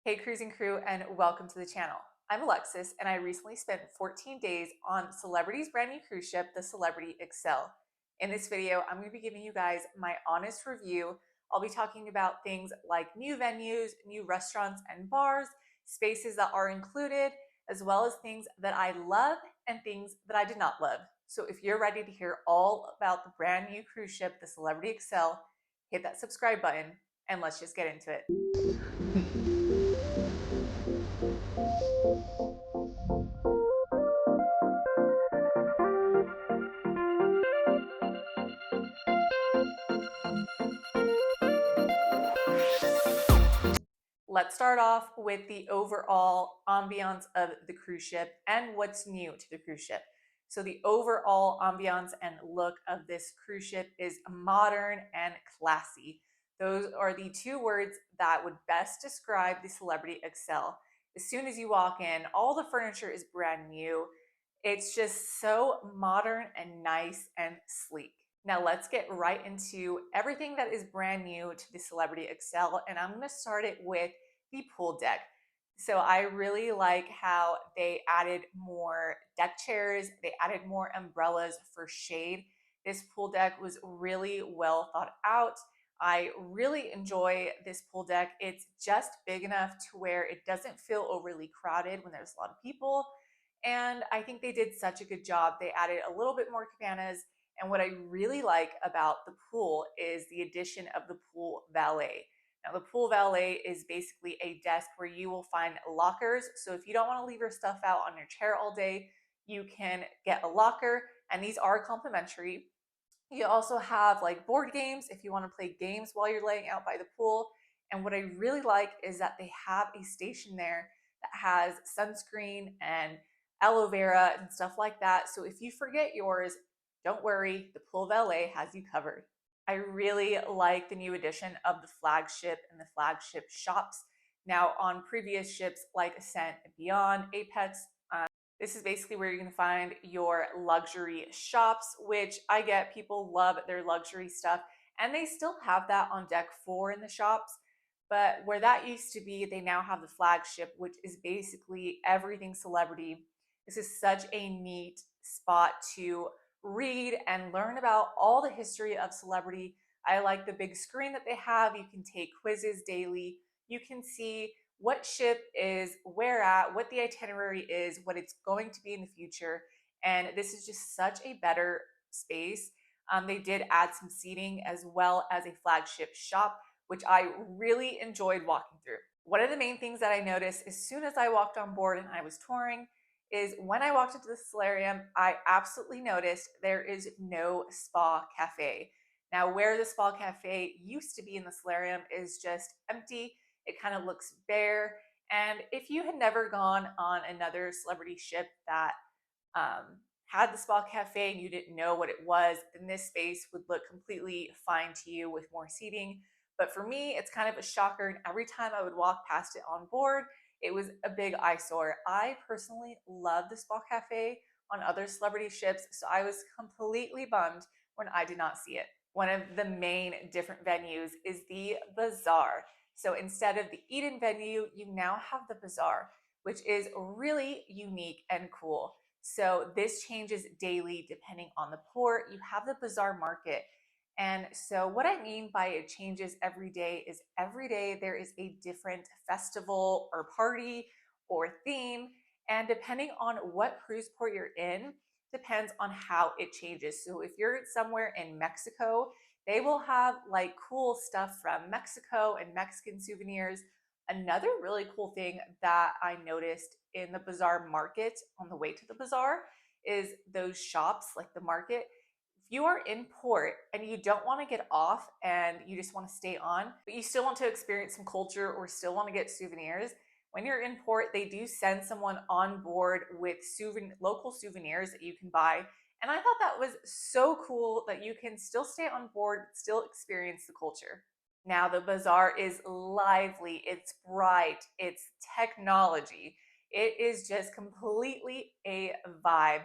Hey cruising crew, and welcome to the channel. I'm Alexis and I recently spent 14 days on Celebrity's brand new cruise ship, the Celebrity Xcel. In this video, I'm going to be giving you guys my honest review. I'll be talking about things like new venues, new restaurants and bars, spaces that are included, as well as things that I love and things that I did not love. So if you're ready to hear all about the brand new cruise ship, the Celebrity Xcel, hit that subscribe button and let's just get into it. Let's start off with the overall ambiance of the cruise ship and what's new to the cruise ship. So the overall ambiance and look of this cruise ship is modern and classy. Those are the two words that would best describe the Celebrity Xcel. As soon as you walk in, all the furniture is brand new. It's just so modern and nice and sleek. Now let's get right into everything that is brand new to the Celebrity Xcel, and I'm going to start it with the pool deck. So I really like how they added more deck chairs, they added more umbrellas for shade. This pool deck was really well thought out. I really enjoy this pool deck. It's just big enough to where it doesn't feel overly crowded when there's a lot of people. And I think they did such a good job. They added a little bit more cabanas. And what I really like about the pool is the addition of the pool valet. Now, the pool valet is basically a desk where you will find lockers. So if you don't want to leave your stuff out on your chair all day, you can get a locker, and these are complimentary. You also have like board games if you want to play games while you're laying out by the pool. And what I really like is that they have a station there that has sunscreen and aloe vera and stuff like that. So if you forget yours, don't worry, the pool valet has you covered. I really like the new addition of the flagship and the flagship shops. Now, on previous ships like Ascent and Beyond, Apex, this is basically where you're going to find your luxury shops, which I get. People love their luxury stuff, and they still have that on deck 4 in the shops. But where that used to be, they now have the flagship, which is basically everything celebrity. This is such a neat spot to read and learn about all the history of celebrity. I like the big screen that they have. You can take quizzes daily. You can see what ship is where at, what the itinerary is, what it's going to be in the future. And this is just such a better space. They did add some seating as well as a flagship shop, which I really enjoyed walking through. One of the main things that I noticed as soon as I walked on board and I was touring is when I walked into the solarium, I absolutely noticed there is no spa cafe. Now, where the spa cafe used to be in the solarium is just empty. It kind of looks bare. And if you had never gone on another celebrity ship that had the spa cafe and you didn't know what it was, then this space would look completely fine to you with more seating. But for me, it's kind of a shocker. And every time I would walk past it on board, it was a big eyesore. I personally love the spa cafe on other celebrity ships, so I was completely bummed when I did not see it. One of the main different venues is the Bazaar. So instead of the Eden venue, you now have the Bazaar, which is really unique and cool. So this changes daily depending on the port. You have the Bazaar market. And so what I mean by it changes every day is every day there is a different festival or party or theme. And depending on what cruise port you're in, depends on how it changes. So if you're somewhere in Mexico, they will have like cool stuff from Mexico and Mexican souvenirs. Another really cool thing that I noticed in the Bazaar market on the way to the Bazaar is those shops like the market. If you are in port and you don't want to get off and you just want to stay on, but you still want to experience some culture or still want to get souvenirs, when you're in port, they do send someone on board with local souvenirs that you can buy. And I thought that was so cool that you can still stay on board, still experience the culture. Now, the Bazaar is lively, it's bright, it's technology. It is just completely a vibe.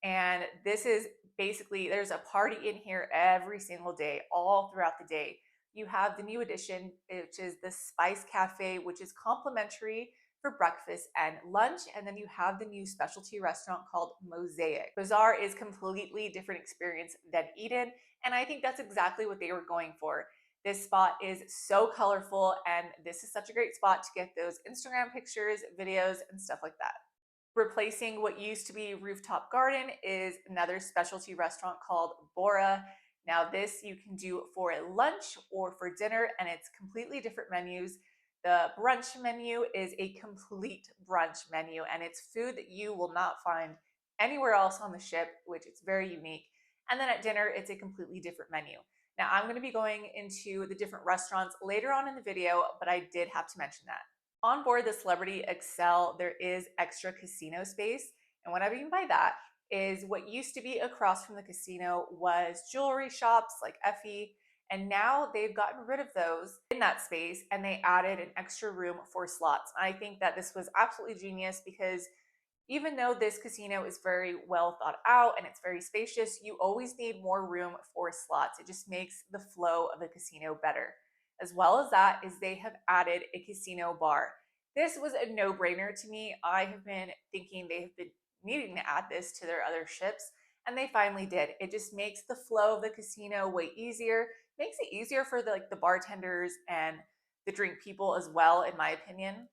And this is basically, there's a party in here every single day, all throughout the day. You have the new addition, which is the Spice Cafe, which is complimentary for breakfast and lunch. And then you have the new specialty restaurant called Mosaic. Bazaar is completely different experience than Eden, and I think that's exactly what they were going for. This spot is so colorful, and this is such a great spot to get those Instagram pictures, videos, and stuff like that. Replacing what used to be Rooftop Garden is another specialty restaurant called Bora. Now, this you can do for lunch or for dinner, and it's completely different menus. The brunch menu is a complete brunch menu, and it's food that you will not find anywhere else on the ship, which is very unique. And then at dinner, it's a completely different menu. Now, I'm going to be going into the different restaurants later on in the video, but I did have to mention that. On board the Celebrity Xcel, there is extra casino space. And what I mean by that is what used to be across from the casino was jewelry shops like Effie, and now they've gotten rid of those in that space and they added an extra room for slots. I think that this was absolutely genius because even though this casino is very well thought out and it's very spacious, you always need more room for slots. It just makes the flow of the casino better. As well as that is they have added a casino bar. This was a no-brainer to me. I have been thinking they have been needing to add this to their other ships, and they finally did. It just makes the flow of the casino way easier, makes it easier for the bartenders and the drink people as well, in my opinion.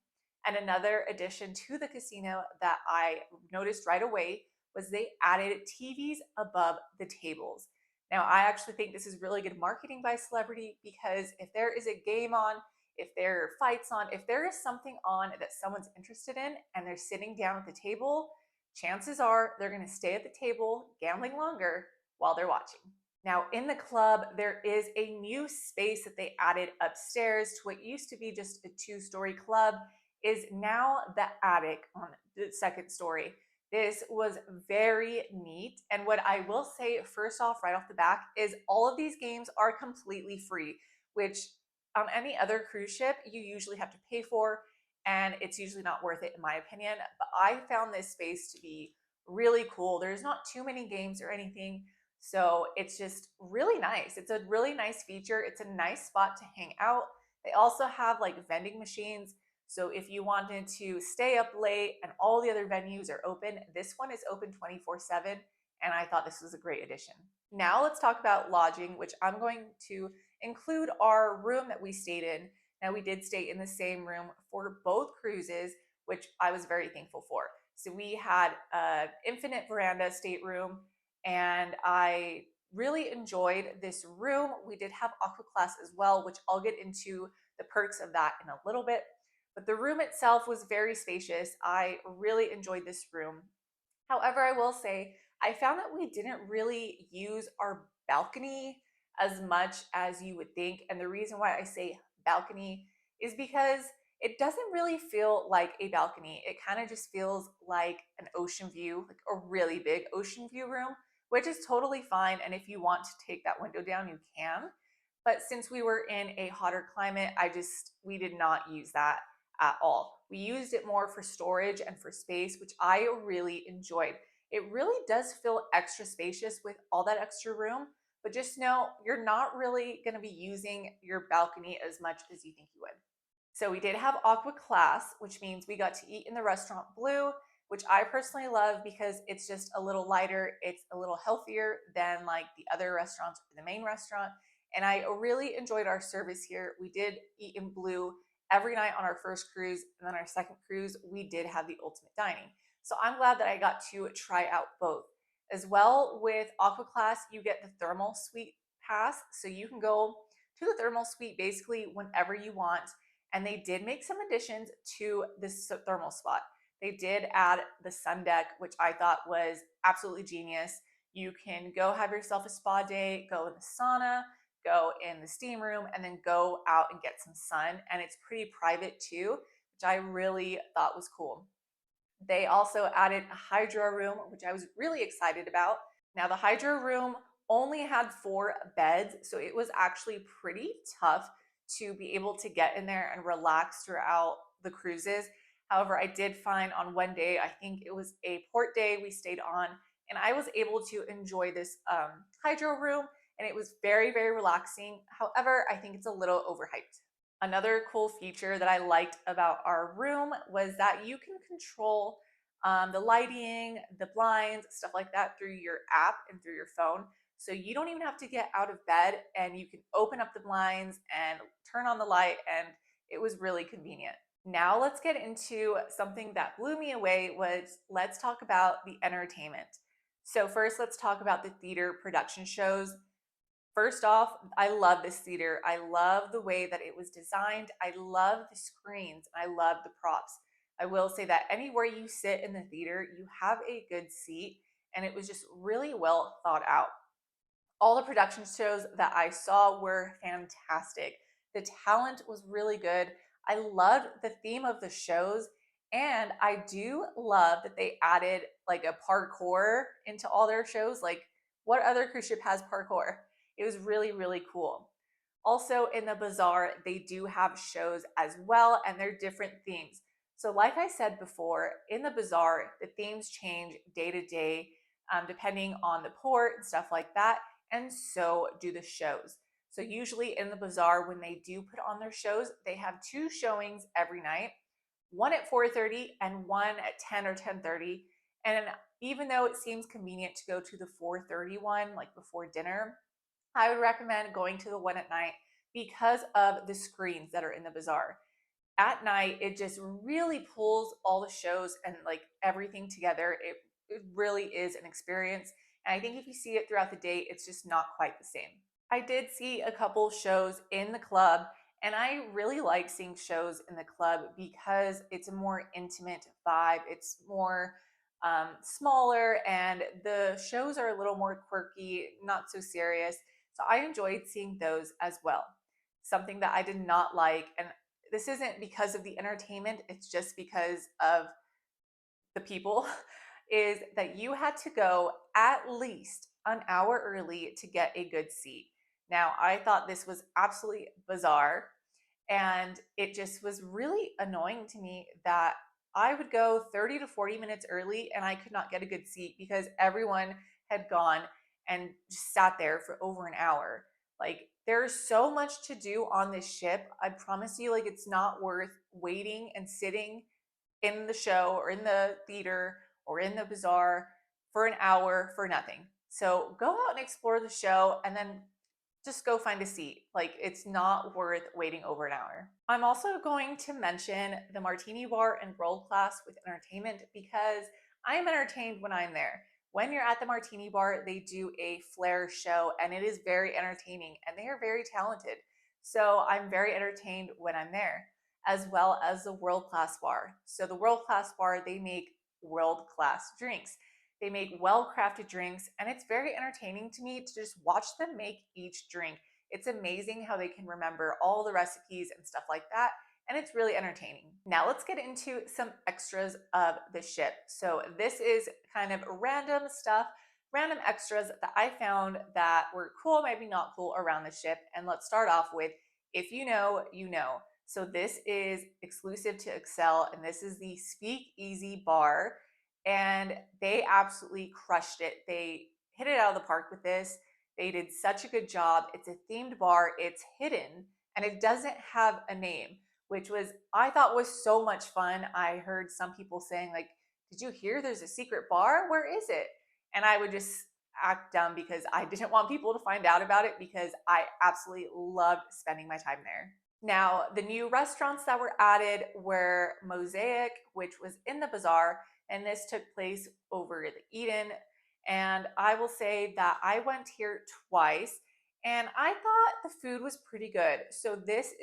And another addition to the casino that I noticed right away was they added TVs above the tables. Now, I actually think this is really good marketing by Celebrity because if there is a game on, if there are fights on, if there is something on that someone's interested in and they're sitting down at the table, chances are they're going to stay at the table gambling longer while they're watching. Now, in the club, there is a new space that they added upstairs to what used to be just a two-story club is now the attic on the second story. This was very neat. And what I will say, first off, right off the back, is all of these games are completely free, which on any other cruise ship, you usually have to pay for, and it's usually not worth it, in my opinion. But I found this space to be really cool. There's not too many games or anything, so it's just really nice. It's a really nice feature. It's a nice spot to hang out. They also have like vending machines. So if you wanted to stay up late and all the other venues are open, this one is open 24/7, and I thought this was a great addition. Now let's talk about lodging, which I'm going to include our room that we stayed in. Now we did stay in the same room for both cruises, which I was very thankful for. So we had an infinite veranda stateroom, and I really enjoyed this room. We did have aqua class as well, which I'll get into the perks of that in a little bit. But the room itself was very spacious. I really enjoyed this room. However, I will say, I found that we didn't really use our balcony as much as you would think. And the reason why I say balcony is because it doesn't really feel like a balcony. It kind of just feels like an ocean view, like a really big ocean view room, which is totally fine. And if you want to take that window down, you can. But since we were in a hotter climate, we did not use that at all. We used it more for storage and for space, which I really enjoyed. It really does feel extra spacious with all that extra room, but just know you're not really going to be using your balcony as much as you think you would. So we did have aqua class, which means we got to eat in the restaurant Blue, which I personally love because it's just a little lighter. It's a little healthier than like the other restaurants or the main restaurant. And I really enjoyed our service here. We did eat in Blue every night on our first cruise, and then our second cruise, we did have the ultimate dining. So I'm glad that I got to try out both. As well, with Aqua Class, you get the thermal suite pass, so you can go to the thermal suite basically whenever you want. And they did make some additions to this thermal spot. They did add the sun deck, which I thought was absolutely genius. You can go have yourself a spa day, go in the sauna, go in the steam room, and then go out and get some sun. And it's pretty private too, which I really thought was cool. They also added a hydro room, which I was really excited about. Now, the hydro room only had 4 beds, so it was actually pretty tough to be able to get in there and relax throughout the cruises. However, I did find on one day, I think it was a port day we stayed on, and I was able to enjoy this hydro room. and it was very, very relaxing. However, I think it's a little overhyped. Another cool feature that I liked about our room was that you can control the lighting, the blinds, stuff like that through your app and through your phone. So you don't even have to get out of bed, and you can open up the blinds and turn on the light, and it was really convenient. Now let's get into something that blew me away. Was let's talk about the entertainment. So first, let's talk about the theater production shows. First off, I love this theater. I love the way that it was designed. I love the screens. I love the props. I will say that anywhere you sit in the theater, you have a good seat, and it was just really well thought out. All the production shows that I saw were fantastic. The talent was really good. I loved the theme of the shows, and I do love that they added like a parkour into all their shows. Like, what other cruise ship has parkour? It was really, really cool. Also, in the Bazaar, they do have shows as well, and they're different themes. So, like I said before, in the Bazaar, the themes change day to day, depending on the port and stuff like that, and so do the shows. So, usually in the Bazaar, when they do put on their shows, they have two showings every night, one at 4:30 and one at 10 or 10:30. And even though it seems convenient to go to the 4:30 one, like before dinner, I would recommend going to the one at night because of the screens that are in the Bazaar. At night, it just really pulls all the shows and like everything together. It really is an experience. And I think if you see it throughout the day, it's just not quite the same. I did see a couple shows in the club, and I really like seeing shows in the club because it's a more intimate vibe. It's more smaller, and the shows are a little more quirky, not so serious. So I enjoyed seeing those as well. Something that I did not like, and this isn't because of the entertainment, it's just because of the people, is that you had to go at least an hour early to get a good seat. Now, I thought this was absolutely bizarre, and it just was really annoying to me that I would go 30 to 40 minutes early and I could not get a good seat because everyone had gone and just sat there for over an hour. Like, there's so much to do on this ship. I promise you, like, it's not worth waiting and sitting in the show or in the theater or in the Bazaar for an hour for nothing. So go out and explore the show, and then just go find a seat. Like, it's not worth waiting over an hour. I'm also going to mention the Martini Bar and World Class with entertainment because I am entertained when I'm there. When you're at the Martini Bar, they do a flair show, and it is very entertaining, and they are very talented. So I'm very entertained when I'm there, as well as the World Class Bar. So the World Class Bar, they make world class drinks. They make well crafted drinks, and it's very entertaining to me to just watch them make each drink. It's amazing how they can remember all the recipes and stuff like that, and it's really entertaining. Now, let's get into some extras of the ship. So, this is kind of random stuff, random extras that I found that were cool, maybe not cool around the ship. And let's start off with if you know, you know. So, this is exclusive to Xcel, and this is the Speak Easy Bar, and they absolutely crushed it. They hit it out of the park with this. They did such a good job. It's a themed bar, it's hidden, and it doesn't have a name, which was, I thought, was so much fun. I heard some people saying, like, did you hear there's a secret bar? Where is it? And I would just act dumb because I didn't want people to find out about it because I absolutely loved spending my time there. Now, the new restaurants that were added were Mosaic, which was in the Bazaar, and this took place over the Eden. And I will say that I went here twice, and I thought the food was pretty good. So this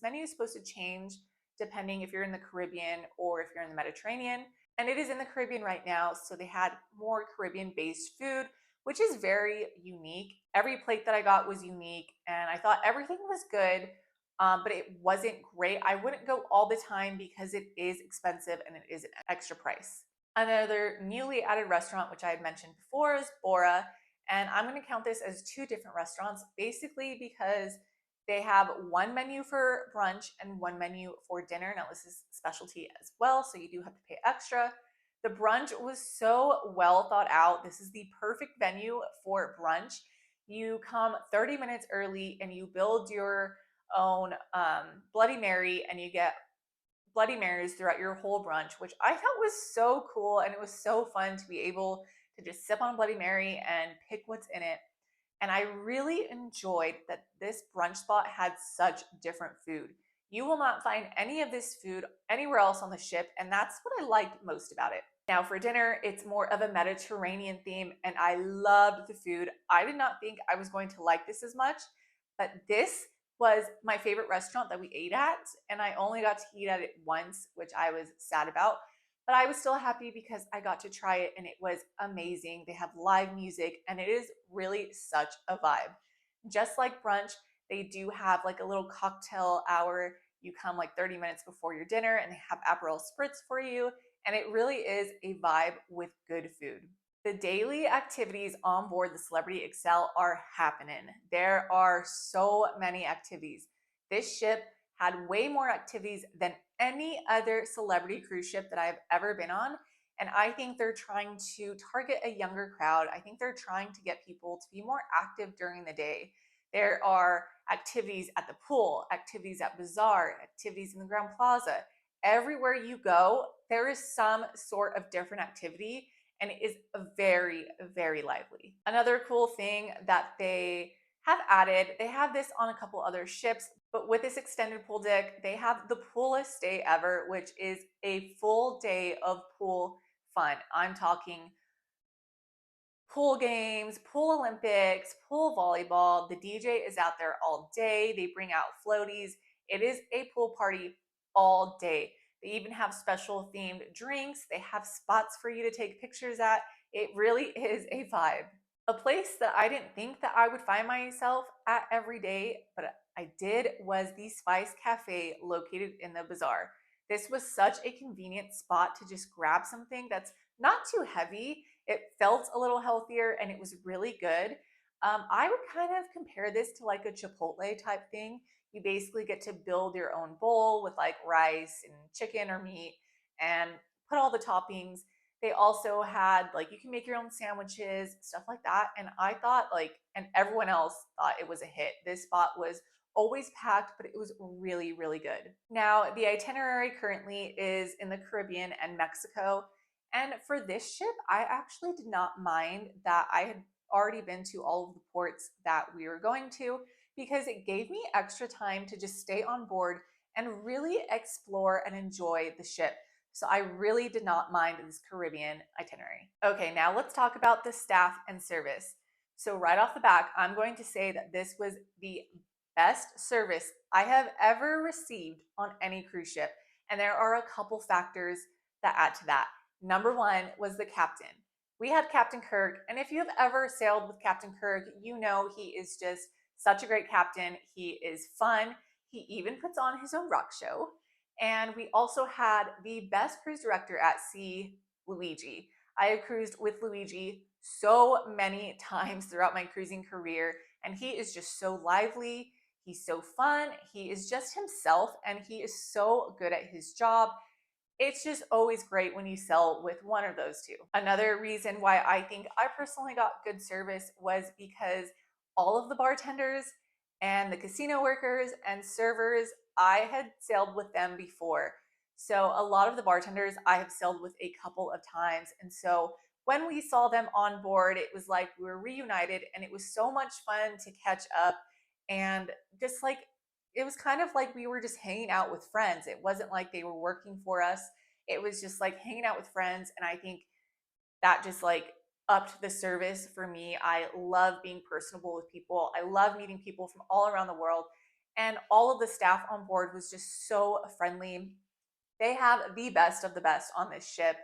menu is supposed to change depending if you're in the Caribbean or if you're in the Mediterranean. And it is in the Caribbean right now, so they had more Caribbean-based food, which is very unique. Every plate that I got was unique, and I thought everything was good, but it wasn't great. I wouldn't go all the time because it is expensive and it is an extra price. Another newly added restaurant, which I had mentioned before, is Bora. And I'm going to count this as two different restaurants, basically because they have one menu for brunch and one menu for dinner. Now, this is specialty as well, so you do have to pay extra. The brunch was so well thought out. This is the perfect venue for brunch. You come 30 minutes early and you build your own Bloody Mary, and you get Bloody Marys throughout your whole brunch, which I thought was so cool. And it was so fun to be able to just sip on Bloody Mary and pick what's in it. And I really enjoyed that this brunch spot had such different food. You will not find any of this food anywhere else on the ship, and that's what I liked most about it. Now, for dinner, it's more of a Mediterranean theme, and I loved the food. I did not think I was going to like this as much, but this was my favorite restaurant that we ate at, and I only got to eat at it once, which I was sad about. But I was still happy because I got to try it and it was amazing. They have live music and it is really such a vibe. Just like brunch, they do have like a little cocktail hour. You come like 30 minutes before your dinner and they have Aperol Spritz for you. And it really is a vibe with good food. The daily activities on board the Celebrity Xcel are happening. There are so many activities. This ship had way more activities than any other celebrity cruise ship that I've ever been on. And I think they're trying to target a younger crowd. I think they're trying to get people to be more active during the day. There are activities at the pool, activities at Bazaar, activities in the Grand Plaza. Everywhere you go, there is some sort of different activity, and it is very, very lively. Another cool thing that they have added, they have this on a couple other ships, but with this extended pool deck, they have the poolest day ever, which is a full day of pool fun. I'm talking pool games, pool Olympics, pool volleyball. The DJ is out there all day. They bring out floaties. It is a pool party all day. They even have special themed drinks. They have spots for you to take pictures at. It really is a vibe. A place that I didn't think that I would find myself at every day, but I did, was the Spice Cafe located in the Bazaar. This was such a convenient spot to just grab something that's not too heavy. It felt a little healthier and it was really good. I would kind of compare this to like a Chipotle type thing. You basically get to build your own bowl with like rice and chicken or meat and put all the toppings. They also had like, you can make your own sandwiches, stuff like that. And I thought like, and everyone else thought it was a hit. This spot was always packed, but it was really, really good. Now, the itinerary currently is in the Caribbean and Mexico. And for this ship, I actually did not mind that I had already been to all of the ports that we were going to, because it gave me extra time to just stay on board and really explore and enjoy the ship. So I really did not mind this Caribbean itinerary. Okay, now let's talk about the staff and service. So right off the back, I'm going to say that this was the best service I have ever received on any cruise ship. And there are a couple factors that add to that. Number one was the captain. We had Captain Kirk, and if you have ever sailed with Captain Kirk, you know he is just such a great captain. He is fun. He even puts on his own rock show. And we also had the best cruise director at sea, Luigi. I have cruised with Luigi so many times throughout my cruising career, and he is just so lively. He's so fun. He is just himself, and he is so good at his job. It's just always great when you sell with one of those two. Another reason why I think I personally got good service was because all of the bartenders and the casino workers and servers, I had sailed with them before. So a lot of the bartenders I have sailed with a couple of times. And so when we saw them on board, it was like we were reunited, and it was so much fun to catch up, and just like it was kind of like we were just hanging out with friends. It wasn't like they were working for us. It was just like hanging out with friends. And I think that just like upped the service for me. I love being personable with people. I love meeting people from all around the world. And all of the staff on board was just so friendly. They have the best of the best on this ship,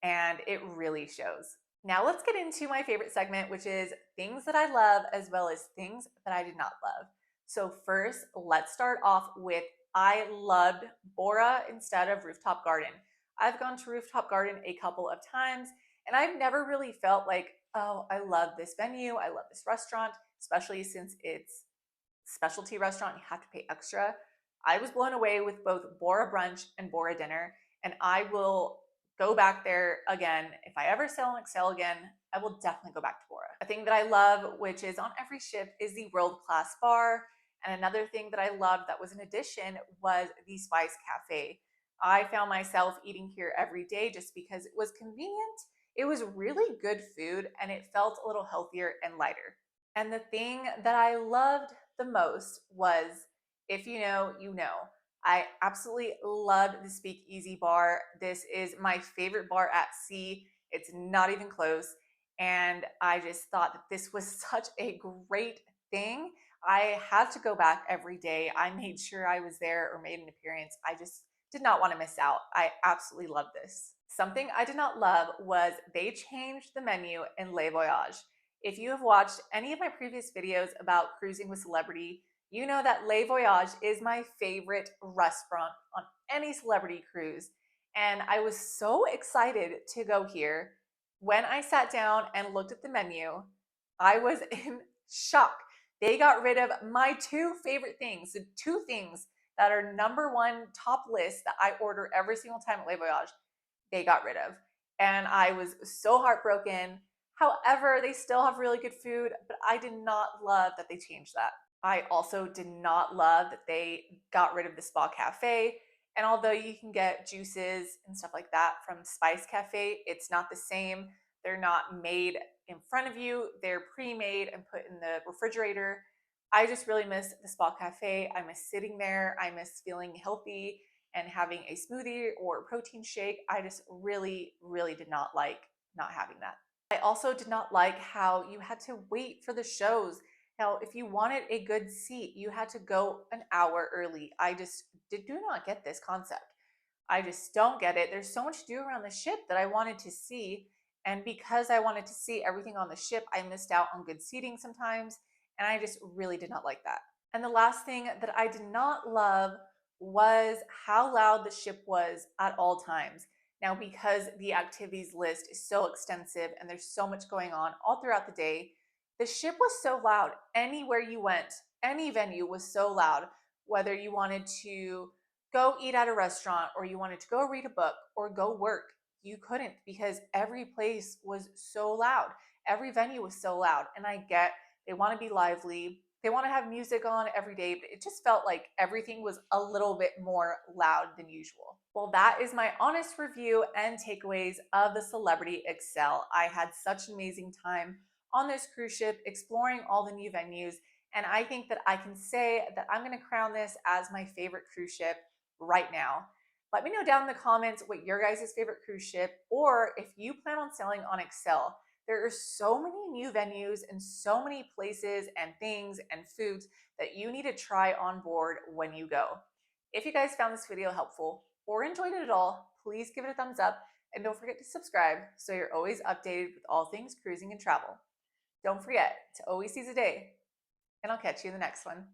and it really shows. Now let's get into my favorite segment, which is things that I love as well as things that I did not love. So first, let's start off with I loved Bora instead of Rooftop Garden. I've gone to Rooftop Garden a couple of times, and I've never really felt like, oh, I love this venue, I love this restaurant, especially since it's specialty restaurant, you have to pay extra. I was blown away with both Bora brunch and Bora dinner, and I will go back there again. If I ever sail on Excel again, I will definitely go back to Bora. A thing that I love, which is on every ship, is the world-class bar. And another thing that I loved that was an addition was the Spice Cafe. I found myself eating here every day just because it was convenient. It was really good food and it felt a little healthier and lighter. And the thing that I loved the most was, if you know, you know. I absolutely loved the Speakeasy bar. This is my favorite bar at sea. It's not even close. And I just thought that this was such a great thing. I had to go back every day. I made sure I was there or made an appearance. I just did not want to miss out. I absolutely love this. Something I did not love was they changed the menu in Le Voyage. If you have watched any of my previous videos about cruising with Celebrity, you know that Le Voyage is my favorite restaurant on any Celebrity cruise. And I was so excited to go here. When I sat down and looked at the menu, I was in shock. They got rid of my two favorite things, the two things that are number one top list that I order every single time at Le Voyage, they got rid of. And I was so heartbroken. However, they still have really good food, but I did not love that they changed that. I also did not love that they got rid of the Spa Cafe. And although you can get juices and stuff like that from Spice Cafe, it's not the same. They're not made in front of you, they're pre-made and put in the refrigerator. I just really miss the Spa Cafe. I miss sitting there. I miss feeling healthy and having a smoothie or a protein shake. I just really, really did not like not having that. I also did not like how you had to wait for the shows. Now, if you wanted a good seat, you had to go an hour early. I just do not get this concept. I just don't get it. There's so much to do around the ship that I wanted to see. And because I wanted to see everything on the ship, I missed out on good seating sometimes. And I just really did not like that. And the last thing that I did not love was how loud the ship was at all times. Now, because the activities list is so extensive and there's so much going on all throughout the day, the ship was so loud. Anywhere you went, any venue was so loud, whether you wanted to go eat at a restaurant or you wanted to go read a book or go work, you couldn't because every place was so loud. Every venue was so loud. And I get they want to be lively, they want to have music on every day, but it just felt like everything was a little bit more loud than usual. Well, that is my honest review and takeaways of the Celebrity Xcel. I had such an amazing time on this cruise ship exploring all the new venues, and I think that I can say that I'm going to crown this as my favorite cruise ship right now. Let me know down in the comments what your guys' favorite cruise ship, or if you plan on sailing on Xcel. There are so many new venues and so many places and things and foods that you need to try on board when you go. If you guys found this video helpful or enjoyed it at all, please give it a thumbs up and don't forget to subscribe so you're always updated with all things cruising and travel. Don't forget to always seize a day, and I'll catch you in the next one.